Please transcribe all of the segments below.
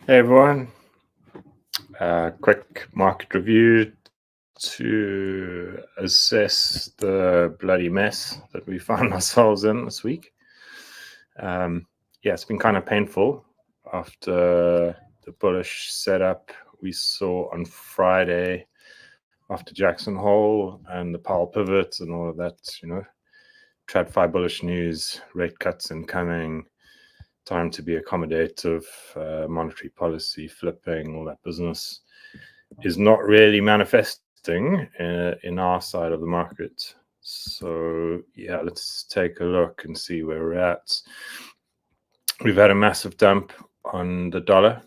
Hey everyone, quick market review to assess the bloody mess that we found ourselves in this week. Yeah, it's been kind of painful after the bullish setup we saw on Friday after Jackson Hole and the Powell pivot and all of that, Tradfi bullish news, rate cuts incoming, time to be accommodative, monetary policy flipping, all that business is not really manifesting in our side of the market. So yeah, let's take a look and see where we're at. We've had a massive dump on the dollar,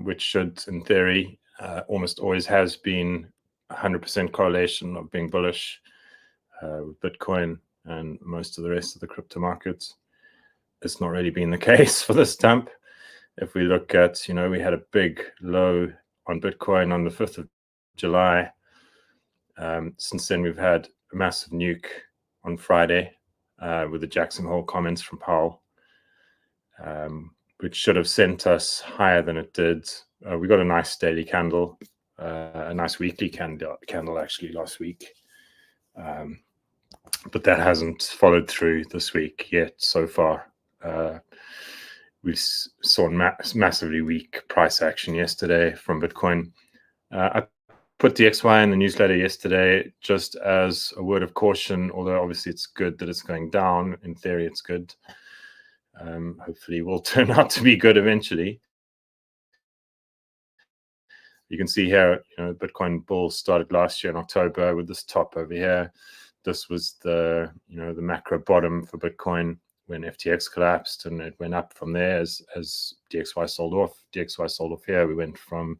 which should, in theory, almost always has been 100% correlation of being bullish with Bitcoin and most of the rest of the crypto markets. It's not really been the case for this dump. If we look at, we had a big low on Bitcoin on the 5th of July. Since then, we've had a massive nuke on Friday with the Jackson Hole comments from Powell, which should have sent us higher than it did. We got a nice daily candle, a nice weekly candle actually last week. But that hasn't followed through this week yet so far. We saw massively weak price action yesterday from Bitcoin. I put DXY in the newsletter yesterday just as a word of caution, although obviously it's good that it's going down. In theory, it's good. Hopefully will turn out to be good eventually. You can see here, Bitcoin bull started last year in October with this top over here. This was the, the macro bottom for Bitcoin when FTX collapsed, and it went up from there as DXY sold off. DXY sold off here. We went from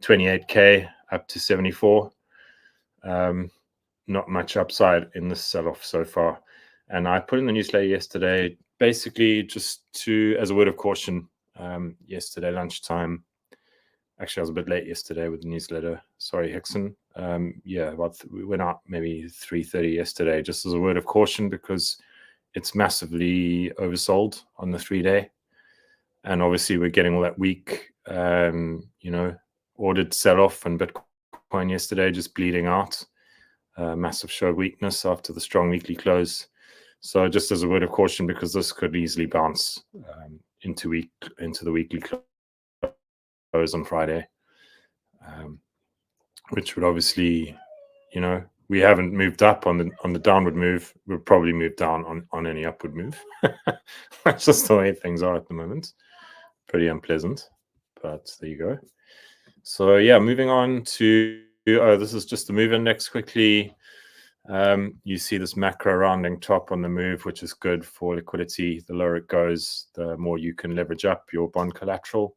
28K up to 74. Not much upside in this sell-off so far. And I put in the newsletter yesterday, basically just as a word of caution, yesterday lunchtime. Actually, I was a bit late yesterday with the newsletter. Sorry, Hickson. We went out maybe 3:30 yesterday, just as a word of caution, because it's massively oversold on the 3-day. And obviously we're getting all that weak, ordered sell-off and Bitcoin yesterday just bleeding out. Massive show of weakness after the strong weekly close. So just as a word of caution, because this could easily bounce into the weekly close on Friday, which would obviously, we haven't moved up on the downward move. We'll probably move down on any upward move. That's just the way things are at the moment. Pretty unpleasant, but there you go. So yeah, moving on to, this is just the move index quickly. You see this macro rounding top on the move, which is good for liquidity. The lower it goes, the more you can leverage up your bond collateral.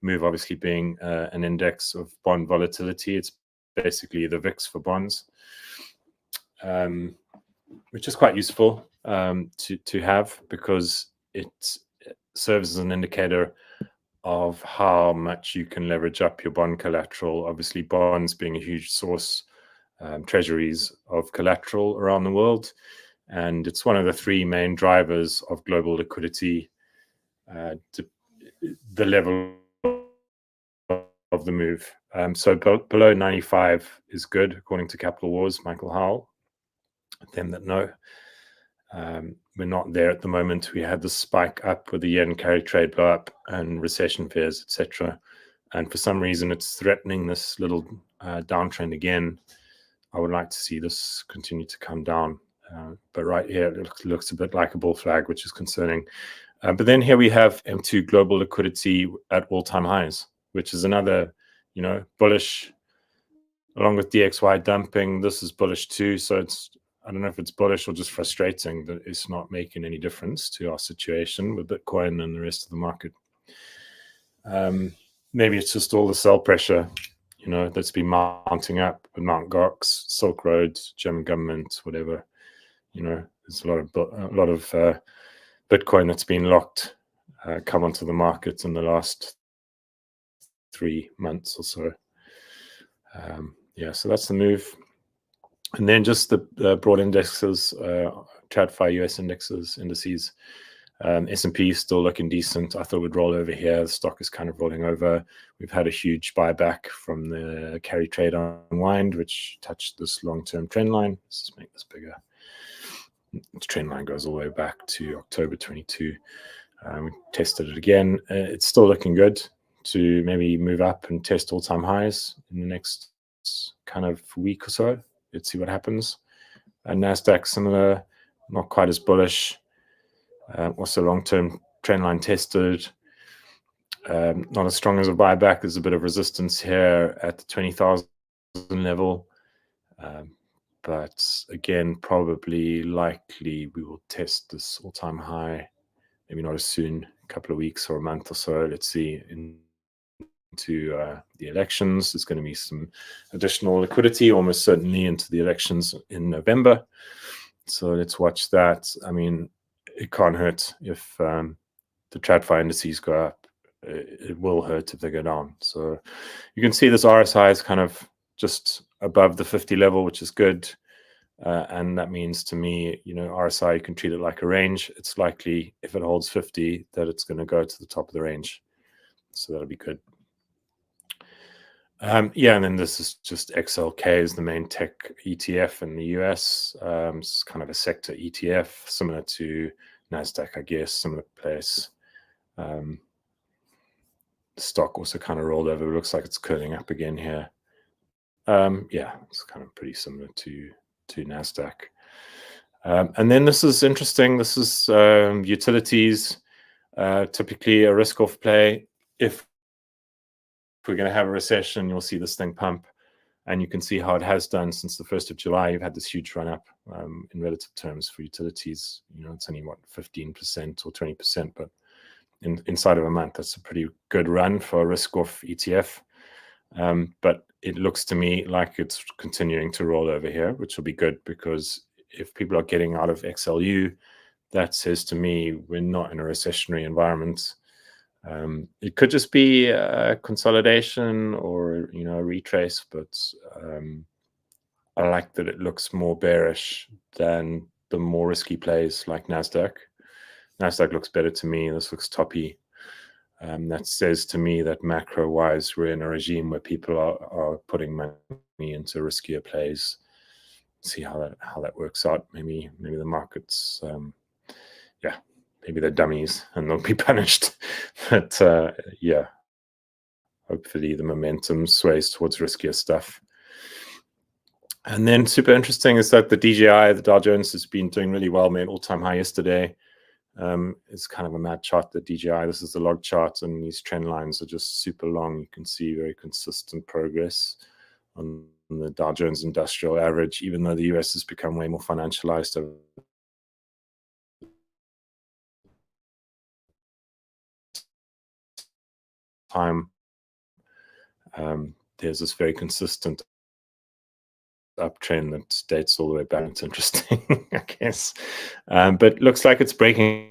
Move obviously being an index of bond volatility. It's basically the VIX for bonds, which is quite useful to have, because it serves as an indicator of how much you can leverage up your bond collateral. Obviously, bonds being a huge source, treasuries of collateral around the world. And it's one of the three main drivers of global liquidity, the level of the move. So below 95 is good, according to Capital Wars, Michael Howell. Them that know. We're not there at the moment. We had the spike up with the yen carry trade blow up and recession fears, etc. And for some reason, it's threatening this little downtrend again. I would like to see this continue to come down. But right here, it looks a bit like a bull flag, which is concerning. But then here we have M2 global liquidity at all-time highs, which is another, bullish, along with DXY dumping. This is bullish too. So I don't know if it's bullish or just frustrating that it's not making any difference to our situation with Bitcoin and the rest of the market. Maybe it's just all the sell pressure, that's been mounting up with Mt. Gox, Silk Road, German government, whatever. There's a lot of Bitcoin that's been locked, come onto the market in the last 3 months or so. So that's the move. And then just the broad indexes, Tradfi US indices. S&P is still looking decent. I thought it would roll over here. The stock is kind of rolling over. We've had a huge buyback from the carry trade unwind, which touched this long-term trend line. Let's just make this bigger. The trend line goes all the way back to October 22. We tested it again. It's still looking good to maybe move up and test all-time highs in the next kind of week or so. Let's see what happens. NASDAQ, similar, not quite as bullish. Also long-term trend line tested. Not as strong as a buyback. There's a bit of resistance here at the 20,000 level. But again, probably likely we will test this all-time high, maybe not as soon, a couple of weeks or a month or so. Let's see. Into the elections, there's going to be some additional liquidity, almost certainly into the elections in November. So let's watch that. I mean, it can't hurt if the Tradfi indices go up. It will hurt if they go down. So you can see this RSI is kind of just above the 50 level, which is good. And that means to me, you know, RSI, you can treat it like a range. It's likely if it holds 50 that it's going to go to the top of the range. So that'll be good. Yeah, and then this is just XLK is the main tech ETF in the US. It's kind of a sector ETF, similar to NASDAQ, I guess, similar place. The stock also kind of rolled over. It looks like it's curling up again here. Yeah, it's kind of pretty similar to NASDAQ. And then this is interesting. This is utilities, typically a risk-off play. If we're going to have a recession, you'll see this thing pump, and you can see how it has done since the 1st of July. You've had this huge run up in relative terms for utilities. You know, it's only what 15% or 20%, but inside of a month, that's a pretty good run for a risk-off ETF. But it looks to me like it's continuing to roll over here, which will be good, because if people are getting out of XLU, that says to me we're not in a recessionary environment. It could just be a consolidation or, you know, a retrace, but I like that it looks more bearish than the more risky plays like NASDAQ. NASDAQ looks better to me. This looks toppy. That says to me that macro-wise, we're in a regime where people are putting money into riskier plays. See how that works out. Maybe the markets, yeah, maybe they're dummies and they'll be punished. But yeah, hopefully the momentum sways towards riskier stuff. And then super interesting is that the DJI, the Dow Jones, has been doing really well, made all-time high yesterday. It's kind of a mad chart, the DJI. This is the log chart, and these trend lines are just super long. You can see very consistent progress on the Dow Jones Industrial Average, even though the US has become way more financialized over time. There's this very consistent uptrend that dates all the way back. It's interesting, I guess. But looks like it's breaking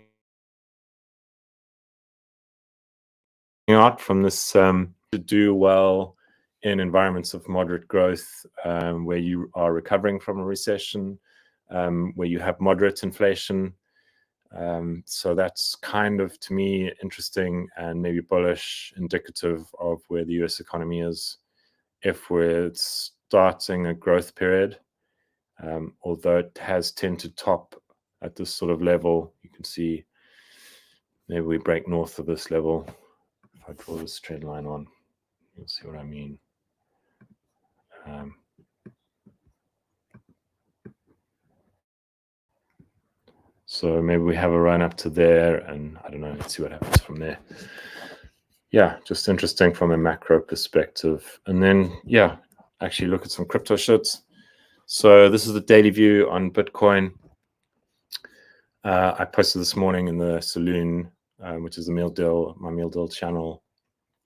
out from this to do well in environments of moderate growth, where you are recovering from a recession, where you have moderate inflation. So that's kind of, to me, interesting and maybe bullish, indicative of where the US economy is. If we're starting a growth period, although it has tended to top at this sort of level, you can see maybe we break north of this level. If I draw this trend line on, you'll see what I mean. So maybe we have a run up to there, and I don't know, let's see what happens from there. Yeah, just interesting from a macro perspective. And then, yeah, actually look at some crypto shits. So this is the daily view on Bitcoin. I posted this morning in the Saloon, which is the meal deal, my meal deal channel,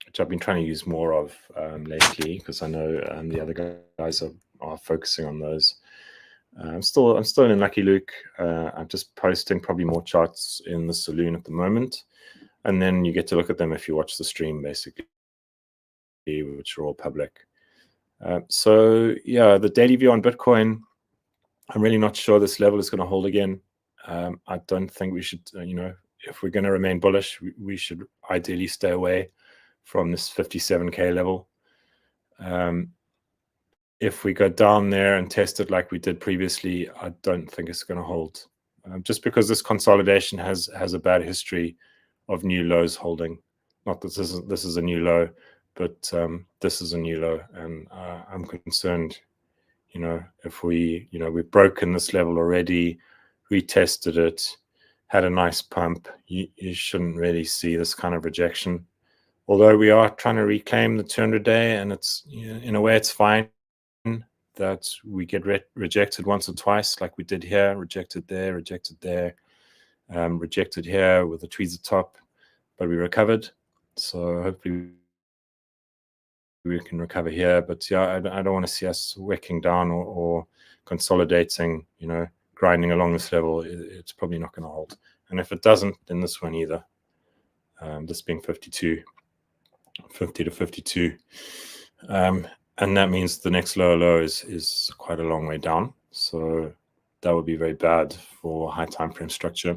which I've been trying to use more of lately, because I know the other guys are focusing on those. I'm still in Lucky Luke. I'm just posting probably more charts in the Saloon at the moment, and then you get to look at them if you watch the stream, basically, which are all public. So yeah, the daily view on Bitcoin, I'm really not sure this level is going to hold again. I don't think we should, you know, if we're going to remain bullish, we should ideally stay away from this 57K level. If we go down there and test it like we did previously, I don't think it's going to hold. Just because this consolidation has a bad history of new lows holding. Not that this is a new low, but this is a new low, and I'm concerned. If we've broken this level already, retested it, had a nice pump, you shouldn't really see this kind of rejection. Although we are trying to reclaim the 200-day, and it's in a way it's fine that we get rejected once or twice, like we did here, rejected there, rejected here with the tweezer top, but we recovered. So hopefully we can recover here. But yeah, I don't want to see us wicking down or consolidating, grinding along this level. It's probably not going to hold. And if it doesn't, then this one either. This being 50 to 52. And that means the next lower low is quite a long way down. So that would be very bad for high time frame structure.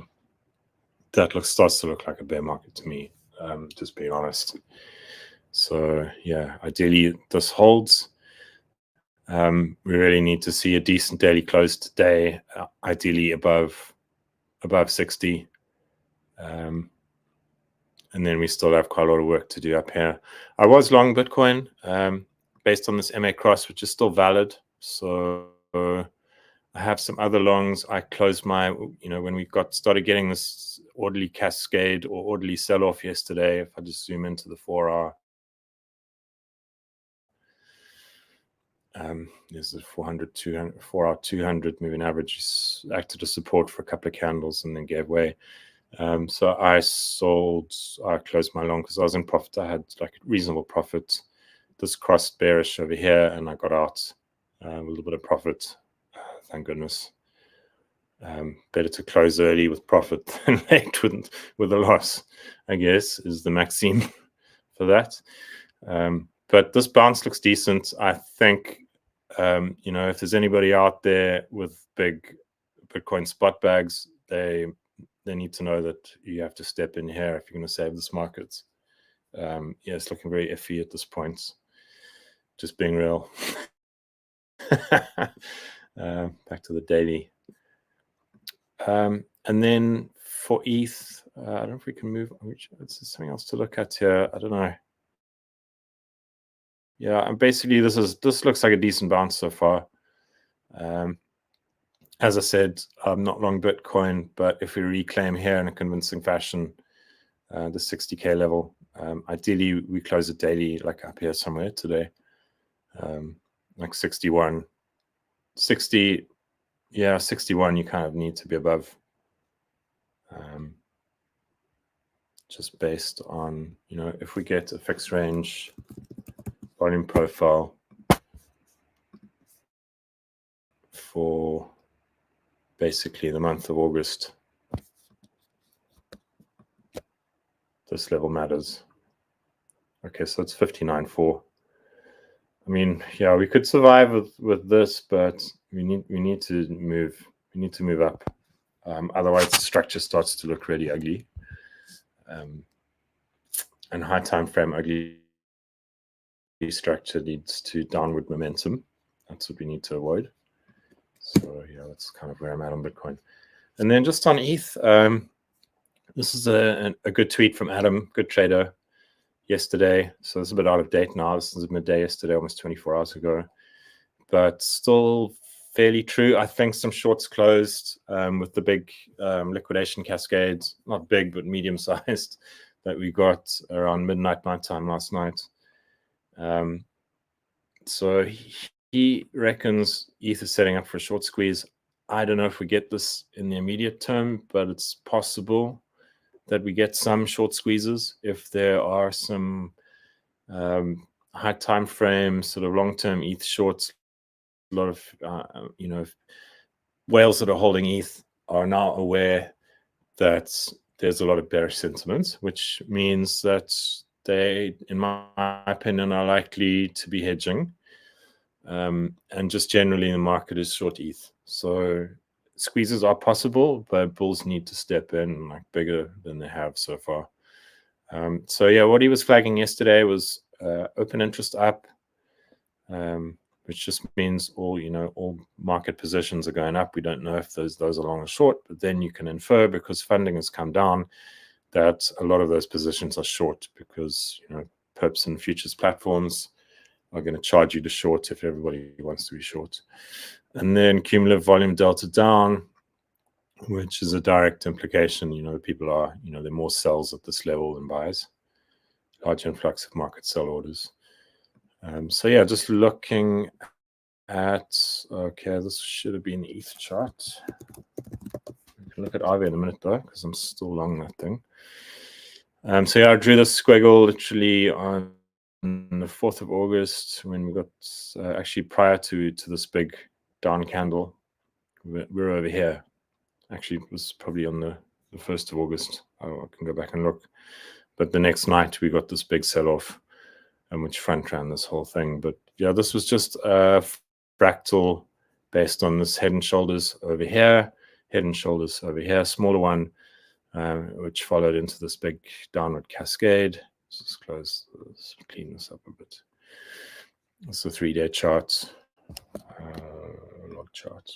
That starts to look like a bear market to me, just being honest. So yeah, ideally this holds. We really need to see a decent daily close today, ideally above 60. And then we still have quite a lot of work to do up here. I was long Bitcoin based on this MA cross, which is still valid. So I have some other longs. I closed my, when we started getting this orderly cascade or orderly sell-off yesterday, if I just zoom into the 4-hour, there's a 4-hour 200 moving average acted as support for a couple of candles and then gave way. So I closed my long because I was in profit. I had like a reasonable profit. This crossed bearish over here and I got out with a little bit of profit. Thank goodness. Better to close early with profit than late with a loss, I guess, is the maxim for that. But this bounce looks decent. I think, if there's anybody out there with big Bitcoin spot bags, they need to know that you have to step in here if you're going to save this market. Yeah, it's looking very iffy at this point. Just being real. Back to the daily. And then for ETH, I don't know if we can move. It's something else to look at here. I don't know. Yeah, and basically this looks like a decent bounce so far. As I said, I'm not long Bitcoin, but if we reclaim here in a convincing fashion, the 60K level, ideally we close it daily, like up here somewhere today, like 61, 60. Yeah, 61, you kind of need to be above. Just based on, if we get a fixed range volume profile for basically the month of August, this level matters. Okay, so it's 59.4. I mean, yeah, we could survive with this, but we need to move. We need to move up. Otherwise, the structure starts to look really ugly. And high time frame ugly structure leads to downward momentum. That's what we need to avoid. So yeah, that's kind of where I'm at on Bitcoin. And then just on ETH, this is a good tweet from Adam, good trader, yesterday. So it's a bit out of date now. This was midday yesterday, almost 24 hours ago, but still fairly true. I think some shorts closed with the big liquidation cascades, not big, but medium sized, that we got around night time last night. So he reckons ETH is setting up for a short squeeze. I don't know if we get this in the immediate term, but it's possible that we get some short squeezes if there are some high time frame sort of long-term ETH shorts. A lot of whales that are holding ETH are now aware that there's a lot of bearish sentiment, which means that they, in my opinion, are likely to be hedging. And just generally the market is short ETH. So squeezes are possible, but bulls need to step in like bigger than they have so far. So yeah, what he was flagging yesterday was open interest up, which just means all market positions are going up. We don't know if those are long or short, but then you can infer, because funding has come down, that a lot of those positions are short, because perps and futures platforms are going to charge you to short if everybody wants to be short. And then cumulative volume delta down, which is a direct implication. People are, there are more sells at this level than buys. Large influx of market sell orders. So yeah, just looking at, okay, this should have been the ETH chart. We can look at IVA in a minute though, because I'm still long that thing. So yeah, I drew this squiggle literally on the 4th of August when we got, actually prior to this big down candle. We're over here. Actually, it was probably on the 1st of August. I can go back and look. But the next night we got this big sell-off, which front ran this whole thing. But yeah, this was just a fractal based on this head and shoulders over here, head and shoulders over here, smaller one, which followed into this big downward cascade. Let's just clean this up a bit. It's a 3-day chart, log chart.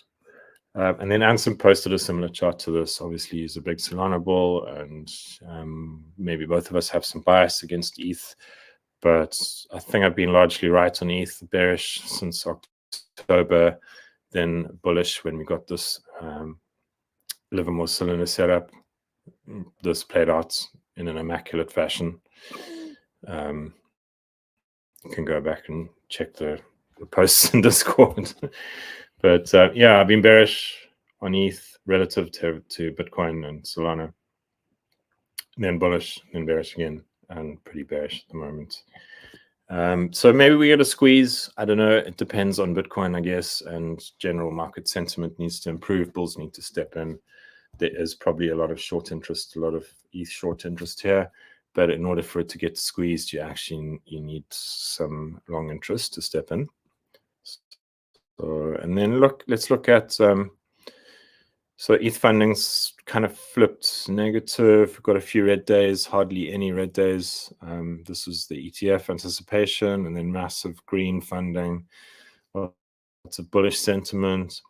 And then Ansem posted a similar chart to this. Obviously, he's a big Solana bull, and maybe both of us have some bias against ETH. But I think I've been largely right on ETH, bearish since October, then bullish when we got this Livermore cylinder setup. This played out in an immaculate fashion. You can go back and check the posts in Discord. But yeah, I've been bearish on ETH relative to Bitcoin and Solana. Then bullish, then bearish again, and pretty bearish at the moment. So maybe we get a squeeze. I don't know. It depends on Bitcoin, I guess, and general market sentiment needs to improve. Bulls need to step in. There is probably a lot of short interest, a lot of ETH short interest here. But in order for it to get squeezed, you need some long interest to step in. So, and then let's look at, so ETH funding's kind of flipped negative. We've got a few red days, hardly any red days. This was the ETF anticipation, and then massive green funding. Lots of bullish sentiment.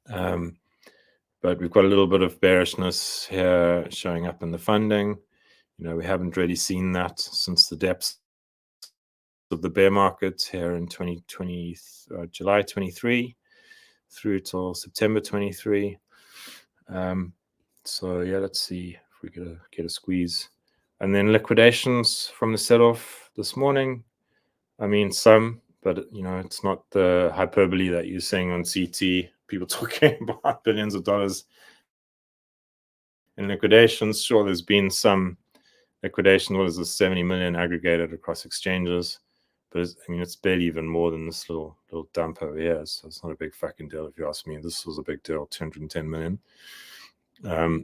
But we've got a little bit of bearishness here showing up in the funding. We haven't really seen that since the depths of the bear market here in July 23 through till September 23. So yeah, let's see if we get a squeeze. And then liquidations from the sell-off this morning. I mean, some, but it's not the hyperbole that you're seeing on CT. People talking about billions of dollars in liquidations. Sure, there's been some liquidation. What is this, 70 million aggregated across exchanges? But it's barely even more than this little dump over here. So it's not a big fucking deal if you ask me. This was a big deal, 210 million.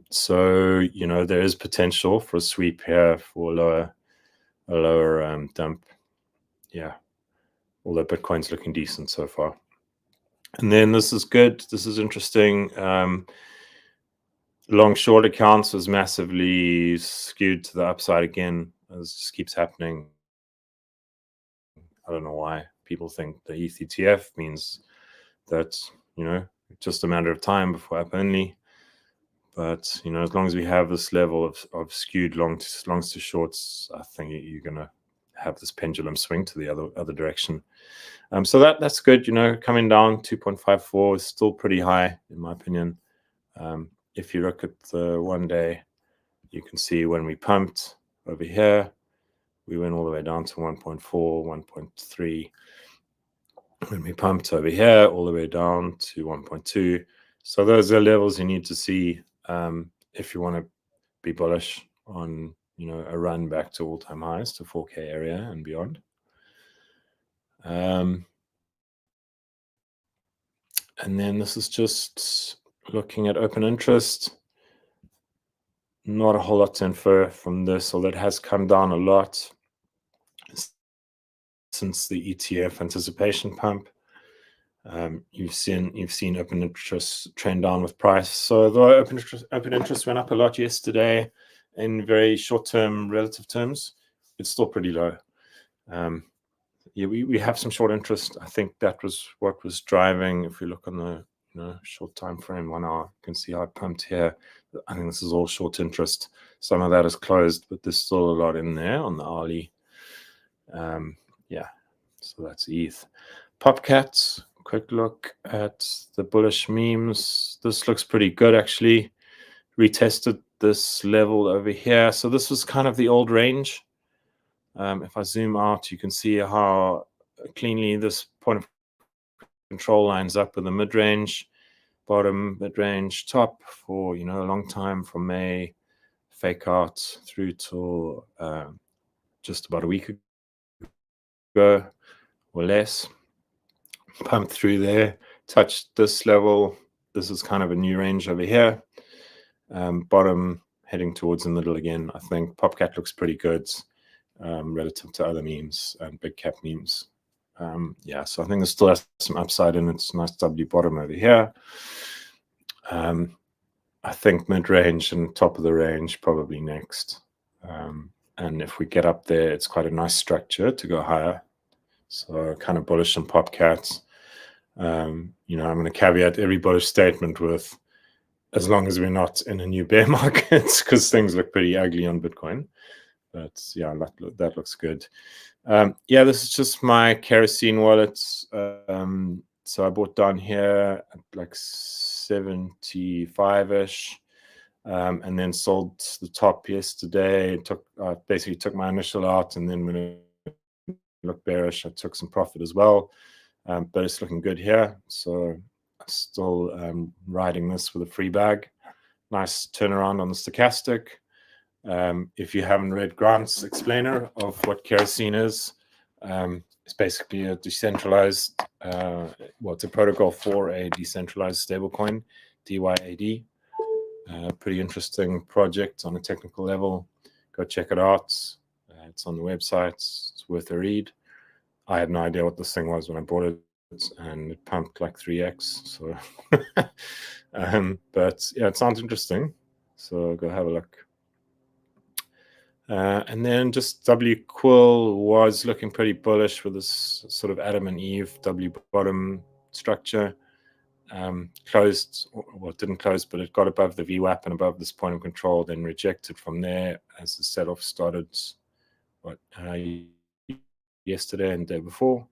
So there is potential for a sweep here for a lower dump. Yeah, although Bitcoin's looking decent so far. And then this is good. This is interesting. Long short accounts was massively skewed to the upside again. This just keeps happening. I don't know why people think the ETH ETF means that, just a matter of time before up only. But, as long as we have this level of skewed longs to shorts, I think you're going to have this pendulum swing to the other direction. So that's good, coming down 2.54 is still pretty high, in my opinion. If you look at the 1 day, you can see when we pumped over here, we went all the way down to 1.4, 1.3. When we pumped over here, all the way down to 1.2. So those are levels you need to see if you want to be bullish on, a run back to all-time highs to 4K area and beyond. And then this is just looking at open interest. Not a whole lot to infer from this, although it has come down a lot since the ETF anticipation pump. You've seen open interest trend down with price. So the open interest went up a lot yesterday in very short-term relative terms. It's still pretty low. Yeah, we have some short interest. I think that was what was driving. If we look on the short time frame, 1 hour, you can see how it pumped here. I think this is all short interest. Some of that is closed, but there's still a lot in there on the hourly. Yeah, so that's ETH. Popcat, quick look at the bullish memes. This looks pretty good, actually. Retested this level over here. So this was kind of the old range. If I zoom out, you can see how cleanly this point of control lines up with the mid-range, bottom, mid-range, top for a long time, from May, fake out through till just about a week ago or less. Pumped through there, touched this level. This is kind of a new range over here. Bottom heading towards the middle again. I think Popcat looks pretty good relative to other memes and big cap memes. Yeah, so I think it still has some upside in its nice W bottom over here. I think mid-range and top of the range probably next. And if we get up there, it's quite a nice structure to go higher. So kind of bullish on Popcat. I'm going to caveat every bullish statement with, as long as we're not in a new bear market, because things look pretty ugly on Bitcoin. But yeah, that looks good. Yeah, this is just my kerosene wallet. So I bought down here at like 75-ish, and then sold the top yesterday. Basically took my initial out, and then when it looked bearish, I took some profit as well. But it's looking good here. So I'm still riding this with a free bag. Nice turnaround on the stochastic. If you haven't read Grant's explainer of what kerosene is, it's basically a decentralized, it's a protocol for a decentralized stablecoin, DYAD. Pretty interesting project on a technical level. Go check it out. It's on the website. It's worth a read. I had no idea what this thing was when I bought it, and it pumped like 3x. So, but yeah, it sounds interesting. So go have a look. And then just W Quill was looking pretty bullish with this sort of Adam and Eve W bottom structure. Closed, well, it didn't close, but it got above the VWAP and above this point of control, then rejected from there as the sell-off started yesterday and the day before.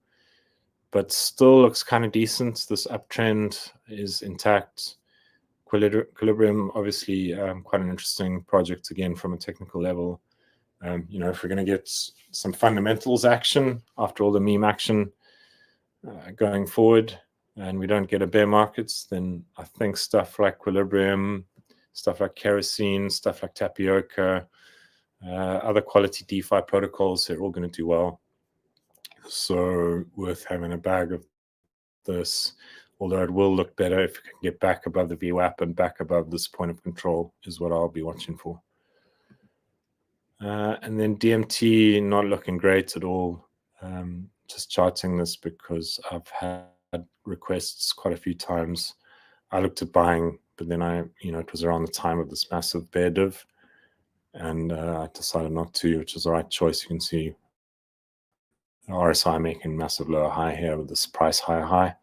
But still looks kind of decent. This uptrend is intact. Equilibrium, obviously, quite an interesting project again from a technical level. If we're going to get some fundamentals action after all the meme action going forward, and we don't get a bear market, then I think stuff like Equilibrium, stuff like kerosene, stuff like Tapioca, other quality DeFi protocols, they're all going to do well. So worth having a bag of this, although it will look better if we can get back above the VWAP and back above this point of control is what I'll be watching for. And then DMT, not looking great at all. Just charting this because I've had requests quite a few times. I looked at buying, but then it was around the time of this massive bear div, and I decided not to, which is the right choice. You can see RSI making massive lower high here with this price high.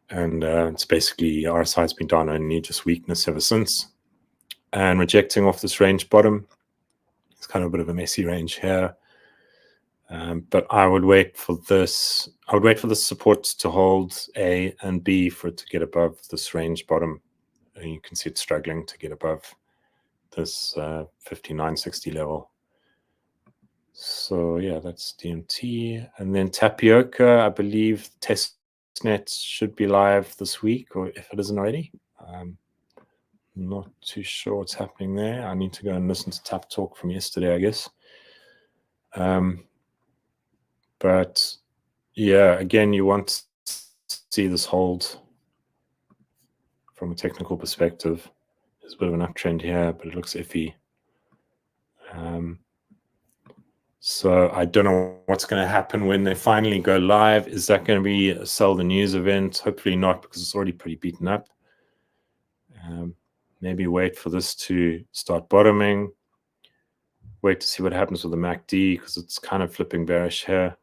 And it's basically RSI has been down only, just weakness ever since. And rejecting off this range bottom. It's kind of a bit of a messy range here. But I would wait for this. I would wait for the support to hold A and B for it to get above this range bottom. And you can see it's struggling to get above this 59.60 level. So yeah, that's DMT. And then Tapioca, I believe testnet should be live this week, or if it isn't already. Not too sure what's happening there. I need to go and listen to Tap Talk from yesterday, I guess. But yeah, again, you want to see this hold from a technical perspective. There's a bit of an uptrend here, but it looks iffy. So I don't know what's going to happen when they finally go live. Is that going to be a sell the news event? Hopefully not, because it's already pretty beaten up. Maybe wait for this to start bottoming. Wait to see what happens with the MACD, because it's kind of flipping bearish here.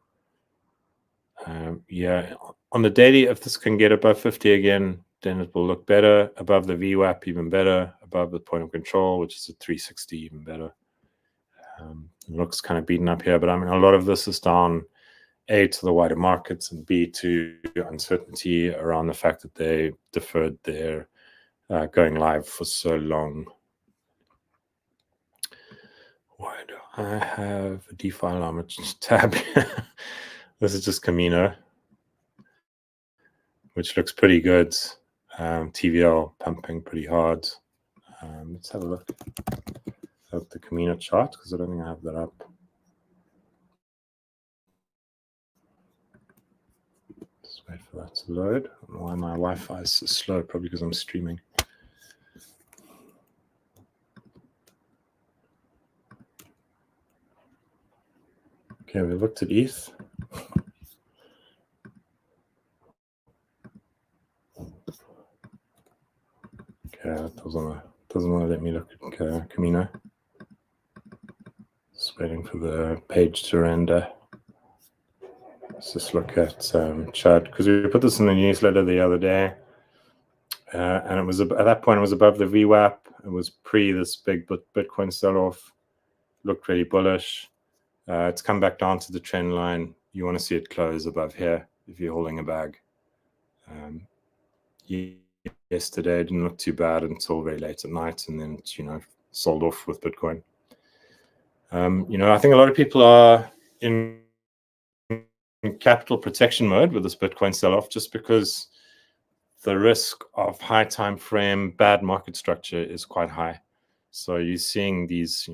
Yeah, on the daily, if this can get above 50 again, then it will look better. Above the VWAP, even better. Above the point of control, which is at 360, even better. It looks kind of beaten up here, but I mean, a lot of this is down, A, to the wider markets, and B, to uncertainty around the fact that they deferred their going live for so long. Why do I have a DeFi alarm tab? This is just Camino, which looks pretty good. TVL pumping pretty hard. Let's have a look at the Camino chart, because I don't think I have that up. Just wait for that to load. I don't know why my Wi-Fi is so slow, probably because I'm streaming. Okay, we looked at ETH. Okay, that doesn't want to let me look at Camino. Just waiting for the page to render. Let's just look at chart, because we put this in the newsletter the other day, and it was at that point it was above the VWAP. It was pre this big Bitcoin sell-off. Looked really bullish. It's come back down to the trend line. You want to see it close above here if you're holding a bag. Yesterday it didn't look too bad until very late at night, and then sold off with Bitcoin. I think a lot of people are in capital protection mode with this Bitcoin sell-off, just because the risk of high time frame bad market structure is quite high. So you're seeing these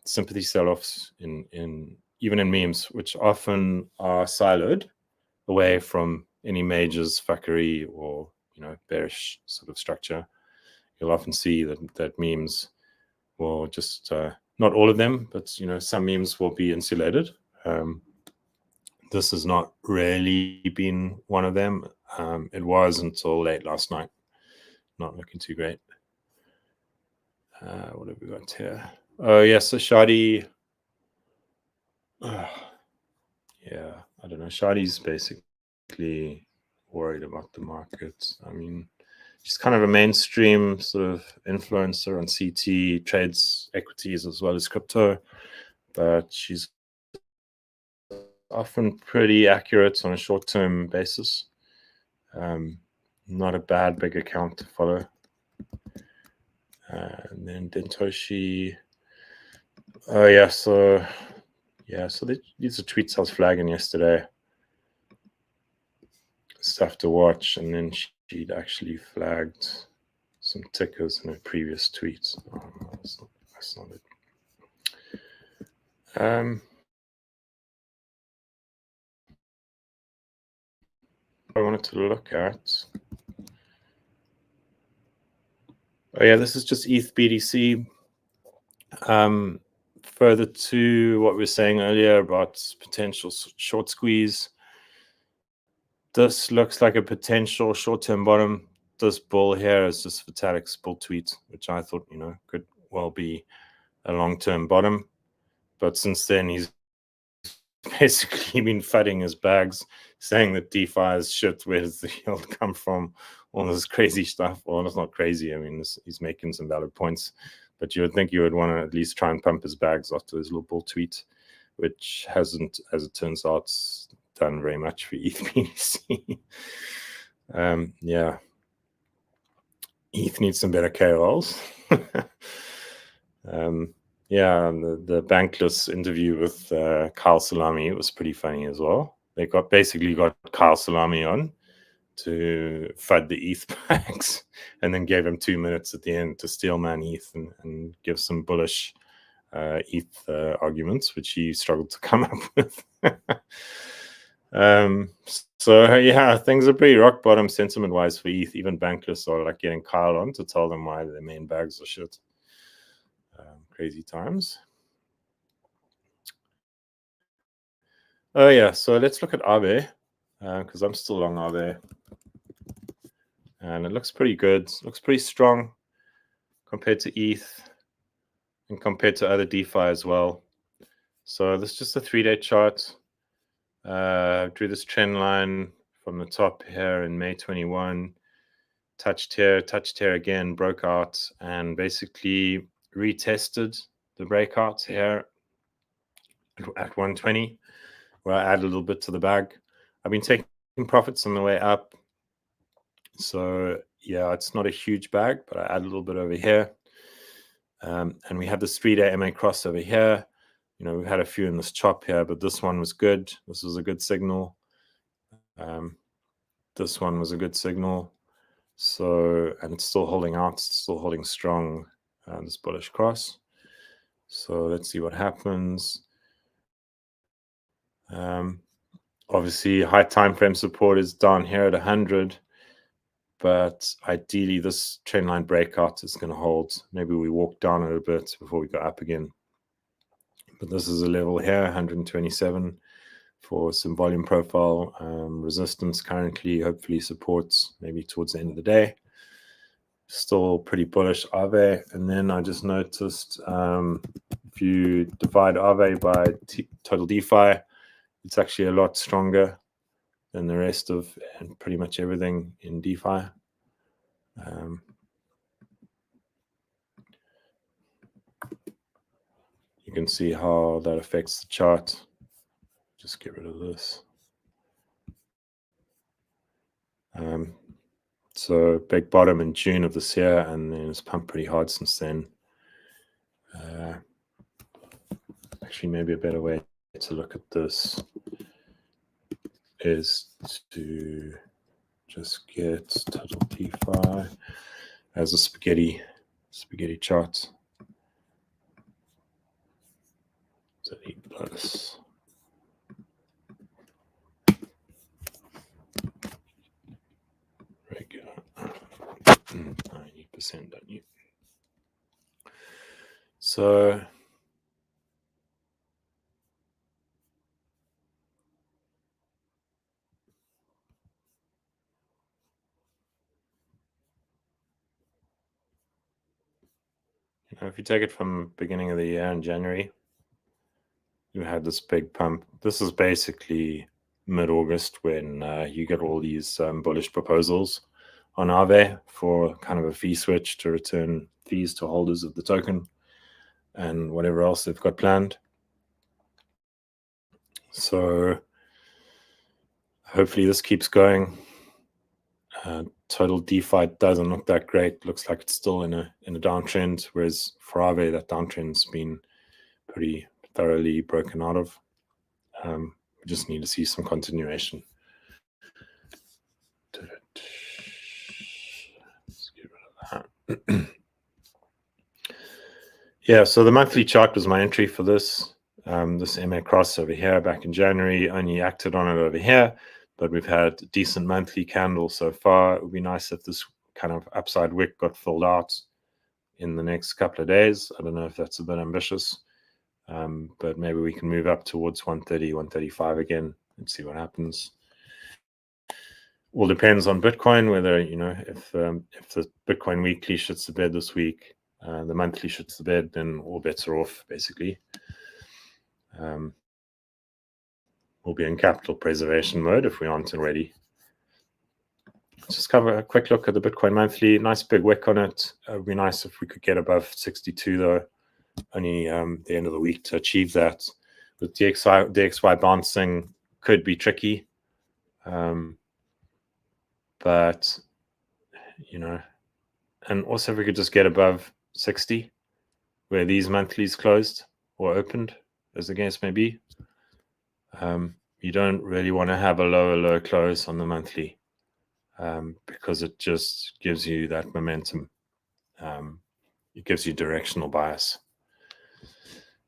sympathy sell-offs in even in memes, which often are siloed away from any majors fuckery or bearish sort of structure. You'll often see that memes will just not all of them, but some memes will be insulated. This has not really been one of them. It was until late last night. Not looking too great. What have we got here? Oh yes, so Shadi. Yeah, I don't know. Shadi's basically worried about the market. I mean, she's kind of a mainstream sort of influencer on CT, trades equities as well as crypto, but she's often pretty accurate on a short-term basis. Not a bad big account to follow. And then Dentoshi. Oh yeah, so these are tweets I was flagging yesterday. Stuff to watch, and then she'd actually flagged some tickers in her previous tweets. Oh, no, that's not it. I wanted to look at. Oh yeah, this is just ETH BTC. Further to what we were saying earlier about potential short squeeze. This looks like a potential short-term bottom. This bull here is just Vitalik's bull tweet, which I thought, could well be a long-term bottom. But since then, he's basically been fudding his bags, saying that DeFi is shit. Where does the yield come from? All this crazy stuff. Well, it's not crazy. I mean, he's making some valid points. But you would think you would want to at least try and pump his bags after his little bull tweet, which hasn't, as it turns out, done very much for ETH BTC. Yeah. ETH needs some better KOLs. Yeah, the Bankless interview with Kyle Salami was pretty funny as well. They basically got Kyle Salami on to FUD the ETH bags, and then gave him 2 minutes at the end to steelman ETH and give some bullish ETH arguments, which he struggled to come up with. So yeah, things are pretty rock bottom sentiment wise for ETH. Even Bankless are like getting Kyle on to tell them why their main bags are shit. Crazy times. Oh yeah, so let's look at ARB, because I'm still long ARB, and it looks pretty good. It looks pretty strong compared to ETH and compared to other DeFi as well. So this is just a 3-day chart. Drew this trend line from the top here in May 21. Touched here again, broke out, and basically retested the breakout here at 120, where I add a little bit to the bag. I've been taking profits on the way up. So yeah, it's not a huge bag, but I add a little bit over here. And we have this 3-day MA cross over here. You know, we've had a few in this chop here, but this one was good. This was a good signal. This one was a good signal. So, and it's still holding out, it's still holding strong, this bullish cross. So let's see what happens. Obviously, high time frame support is down here at 100. But ideally, this trend line breakout is going to hold. Maybe we walk down a little bit before we go up again. But this is a level here, 127 for some volume profile. Resistance currently, hopefully supports maybe towards the end of the day. Still pretty bullish AVE. And then I just noticed if you divide AVE by total DeFi, it's actually a lot stronger than the rest of and pretty much everything in DeFi. You can see how that affects the chart. Just get rid of this. So big bottom in June of this year, and then it's pumped pretty hard since then. Actually, maybe a better way to look at this is to just get total DeFi as a spaghetti chart. So E plus. Regular. 90%, don't you? So if you take it from beginning of the year in January, you had this big pump. This is basically mid-August when you get all these bullish proposals on Aave for kind of a fee switch to return fees to holders of the token and whatever else they've got planned. So hopefully this keeps going. Total DeFi doesn't look that great. Looks like it's still in a downtrend, whereas for Aave, that downtrend's been pretty thoroughly broken out of. We just need to see some continuation. Let's get rid of that. Yeah, so the monthly chart was my entry for this. This MA cross over here back in January, only acted on it over here, but we've had a decent monthly candle so far. It would be nice if this kind of upside wick got filled out in the next couple of days. I don't know if that's a bit ambitious, but maybe we can move up towards 130, 135 again and see what happens. All depends on Bitcoin, whether, you know, if the Bitcoin weekly shits the bed this week, the monthly shits the bed, then all bets are off, basically. We'll be in capital preservation mode if we aren't already. Let's just cover a quick look at the Bitcoin monthly. Nice big wick on it. It would be nice if we could get above 62, though. Only the end of the week to achieve that. With DXY bouncing could be tricky. But, you know, and also if we could just get above 60, where these monthlies closed or opened, as the case may be. You don't really want to have a low close on the monthly because it just gives you that momentum. It gives you directional bias.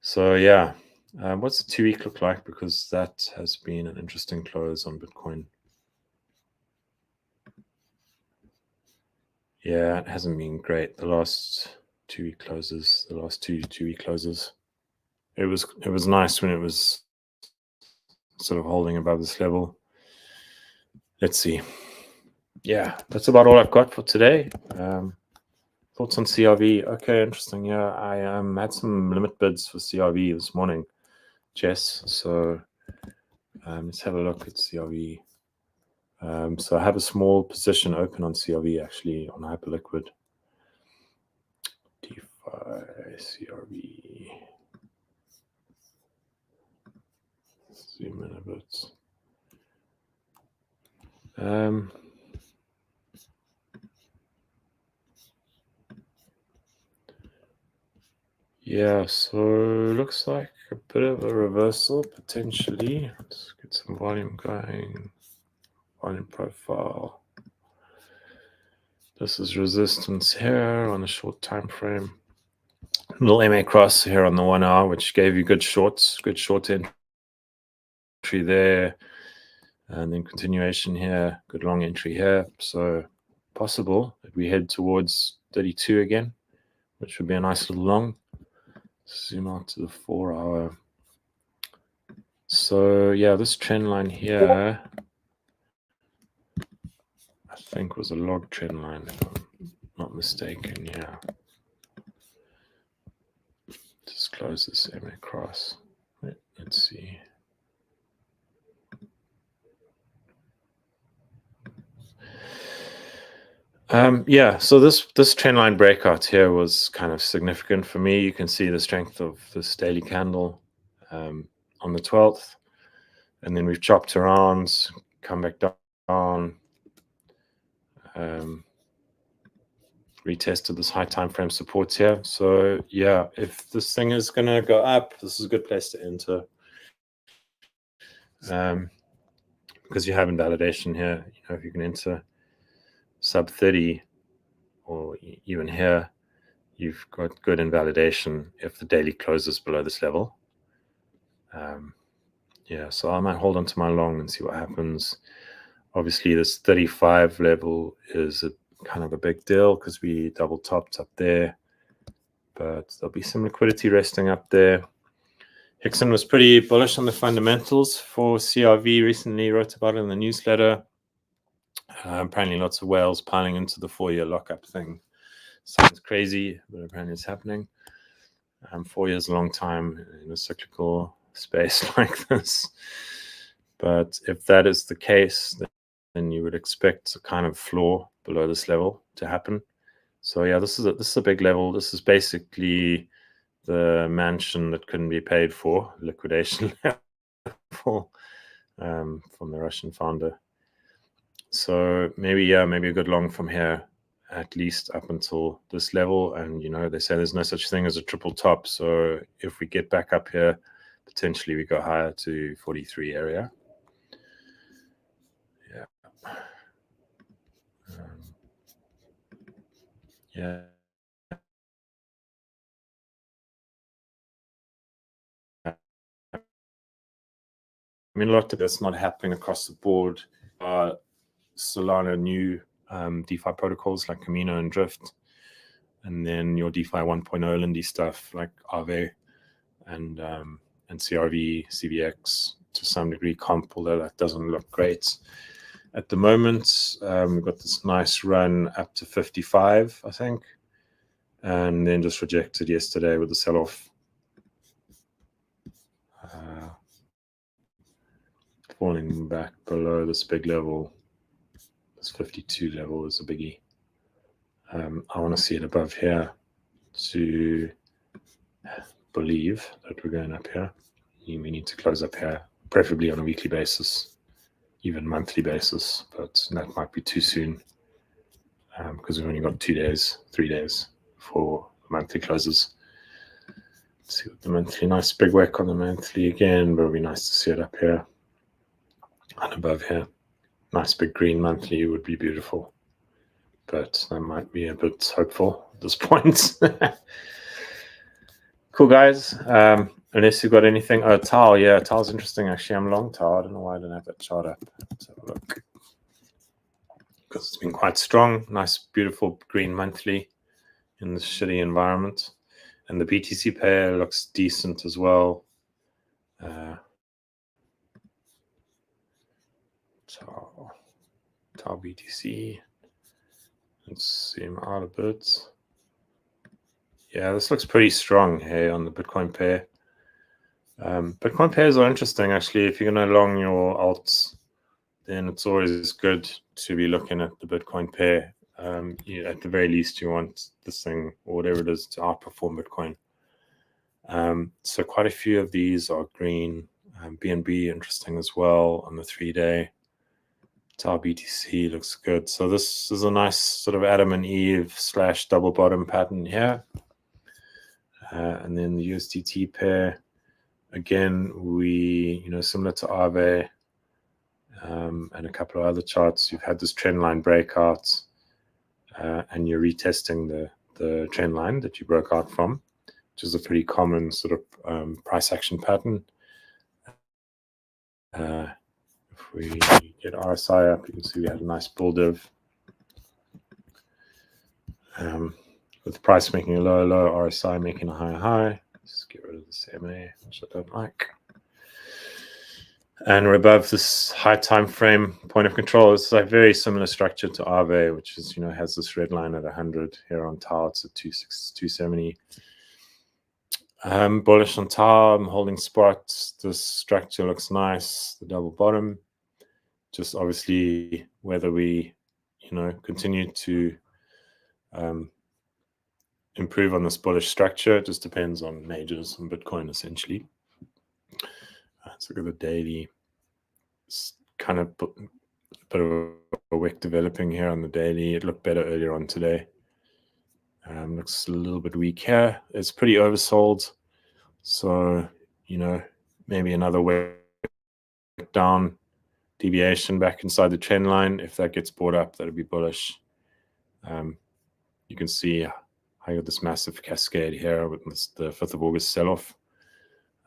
So yeah, what's the 2-week look like? Because that has been an interesting close on Bitcoin. Yeah, it hasn't been great. The last 2-week closes, two-week closes. It was nice when it was sort of holding above this level. Let's see. Yeah, that's about all I've got for today. Thoughts on CRV? Okay, interesting. Yeah, I had some limit bids for CRV this morning, Jess. So let's have a look at CRV. So I have a small position open on CRV, actually, on Hyperliquid. DeFi, CRV. Zoom in a bit. Yeah, so looks like a bit of a reversal potentially. Let's get some volume going. Volume profile. This is resistance here on a short time frame. Little MA cross here on the 1 hour, which gave you good shorts, good short entry there. And then continuation here, good long entry here. So possible that we head towards 32 again, which would be a nice little long. Zoom out to the 4 hour. So yeah, this trend line here, I think was a log trend line, if I'm not mistaken. Yeah. Just close this MA cross. Let's see. Yeah, so this trend line breakout here was kind of significant for me. You can see the strength of this daily candle on the 12th. And then we've chopped around, come back down, retested this high time frame support here. So yeah, if this thing is going to go up, this is a good place to enter. Because you have invalidation here. You know, if you can enter sub 30 or even here, you've got good invalidation if the daily closes below this level. Yeah, so I might hold on to my long and see what happens. Obviously, this 35 level is a kind of a big deal because we double topped up there, but there'll be some liquidity resting up there. Hickson was pretty bullish on the fundamentals for CRV recently, wrote about it in the newsletter. Apparently lots of whales piling into the 4-year lockup thing. Sounds crazy, but apparently it's happening. 4 years is a long time in a cyclical space like this. But if that is the case, then you would expect a kind of floor below this level to happen. So yeah, this is a big level. This is basically the mansion that couldn't be paid for, liquidation level from the Russian founder. So maybe a good long from here, at least up until this level. And, you know, they say there's no such thing as a triple top. So if we get back up here, potentially we go higher to 43 area. Yeah. Yeah. I mean, a lot of that's not happening across the board. Solana new DeFi protocols like Camino and Drift, and then your DeFi 1.0 Lindy stuff like Aave and CRV, CVX to some degree comp, although that doesn't look great at the moment. We've got this nice run up to 55, I think, and then just rejected yesterday with the sell-off. Falling back below this big level. This 52 level is a biggie. I want to see it above here to believe that we're going up here. We need to close up here, preferably on a weekly basis, even monthly basis, but that might be too soon because we've only got 2 days, 3 days for monthly closes. Let's see what the monthly, nice big wick on the monthly again, but it'll be nice to see it up here and above here. Nice big green monthly would be beautiful, but that might be a bit hopeful at this point. Cool, guys. Unless you've got anything. Oh, TAL. Yeah, TAL's interesting. Actually, I'm long TAL. I don't know why I don't have that chart up. Let's have a look. Because it's been quite strong. Nice, beautiful green monthly in this shitty environment. And the BTC pair looks decent as well. Tau BTC. Let's zoom out a bit. Yeah, this looks pretty strong here on the Bitcoin pair. Bitcoin pairs are interesting, actually. If you're going to long your alts, then it's always good to be looking at the Bitcoin pair. At the very least, you want this thing, or whatever it is, to outperform Bitcoin. So quite a few of these are green. BNB, interesting as well on the 3-day. Tau BTC looks good. So this is a nice sort of Adam and Eve / double bottom pattern here. And then the USDT pair, again, similar to Aave and a couple of other charts, you've had this trend line breakout, and you're retesting the trend line that you broke out from, which is a pretty common sort of price action pattern. If we get RSI up, you can see we had a nice bull div. With the price making a low, RSI making a high. Let's get rid of this MA, which I don't like. And we're above this high time frame point of control. It's like very similar structure to Aave, which is, has this red line at 100. Here on Tau, it's at 270. Bullish on Tau, I'm holding spot. This structure looks nice, the double bottom. Just obviously whether we, continue to improve on this bullish structure. It just depends on majors and Bitcoin, essentially. Let's look at the daily. It's kind of a bit of a wick developing here on the daily. It looked better earlier on today. Looks a little bit weak here. It's pretty oversold. So, maybe another wick down, deviation back inside the trend line. If that gets bought up, that'll be bullish. You can see I got this massive cascade here with the 5th of August sell-off.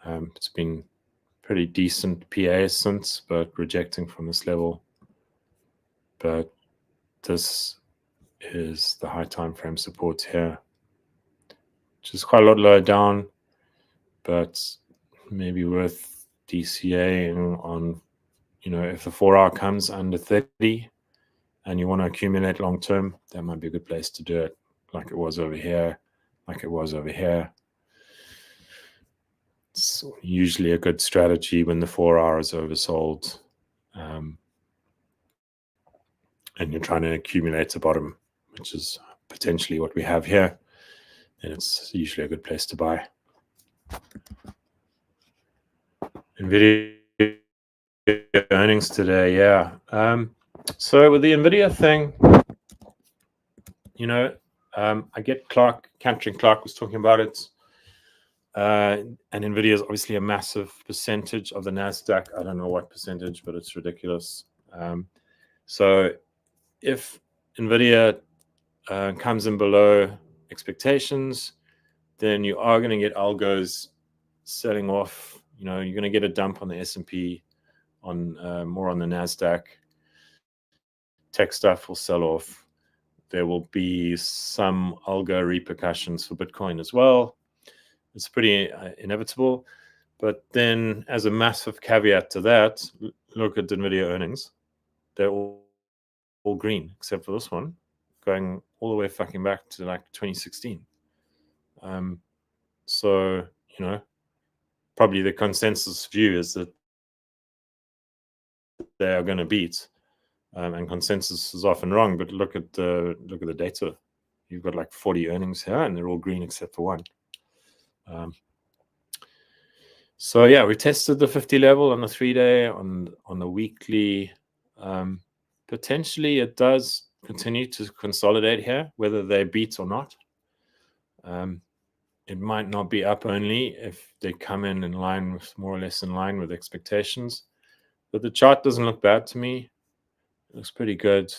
It's been pretty decent PA since, but rejecting from this level. But this is the high time frame support here, which is quite a lot lower down, but maybe worth DCA on, if the 4-hour comes under 30 and you want to accumulate long term, that might be a good place to do it, like it was over here, like it was over here. It's usually a good strategy when the 4-hour is oversold, and you're trying to accumulate a bottom, which is potentially what we have here. And it's usually a good place to buy. NVIDIA earnings today, yeah. So with the NVIDIA thing, I get Clark, Cantering Clark was talking about it. And NVIDIA is obviously a massive percentage of the NASDAQ. I don't know what percentage, but it's ridiculous. So if NVIDIA comes in below expectations, then you are going to get algos selling off. You're going to get a dump on the S&P, on more on the NASDAQ. Tech stuff will sell off. There will be some algo repercussions for Bitcoin as well. It's pretty inevitable. But then as a massive caveat to that, look at NVIDIA earnings. They're all green, except for this one, going all the way fucking back to like 2016. So, probably the consensus view is that they are going to beat. And consensus is often wrong, but look at the data. You've got like 40 earnings here, and they're all green except for one. So yeah, we tested the 50 level on the 3-day, on the weekly. Potentially, it does continue to consolidate here, whether they beat or not. It might not be up only if they come in line with, more or less in line with expectations. But the chart doesn't look bad to me. It looks pretty good.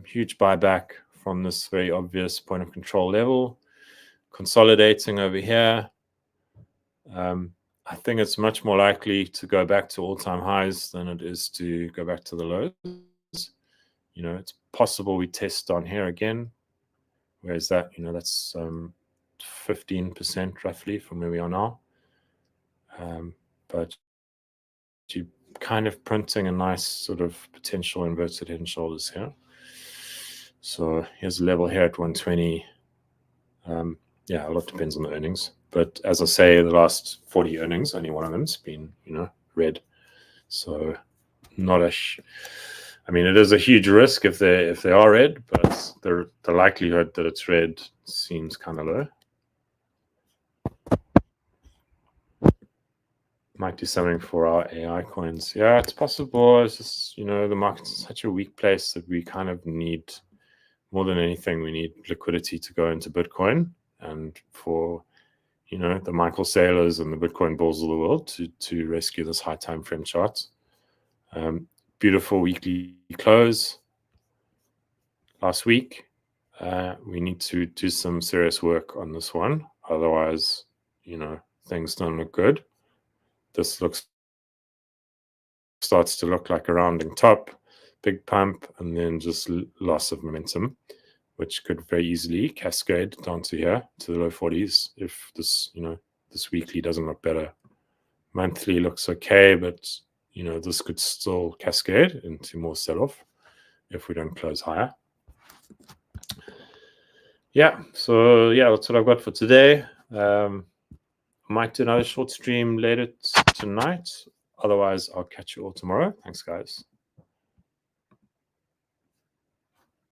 Huge buyback from this very obvious point of control level. Consolidating over here. I think it's much more likely to go back to all-time highs than it is to go back to the lows. It's possible we test on here again. Where is that? That's 15% roughly from where we are now. But you kind of printing a nice sort of potential inverted head and shoulders here. So here's a level here at 120. Yeah, a lot depends on the earnings. But as I say, the last 40 earnings, only one of them's been, red. So not a... I mean, it is a huge risk if they are red, but the likelihood that it's red seems kind of low. Might do something for our AI coins. Yeah, it's possible. It's just, the market's in such a weak place that we kind of need, more than anything, we need liquidity to go into Bitcoin, and for, the Michael Saylors and the Bitcoin bulls of the world to rescue this high time frame chart. Beautiful weekly close last week. We need to do some serious work on this one. Otherwise, things don't look good. This starts to look like a rounding top, big pump, and then just loss of momentum, which could very easily cascade down to here, to the low 40s, if this, this weekly doesn't look better. Monthly looks okay, but, this could still cascade into more sell-off if we don't close higher. Yeah, so yeah, that's what I've got for today. I might do another short stream later tonight. Otherwise, I'll catch you all tomorrow. Thanks, guys.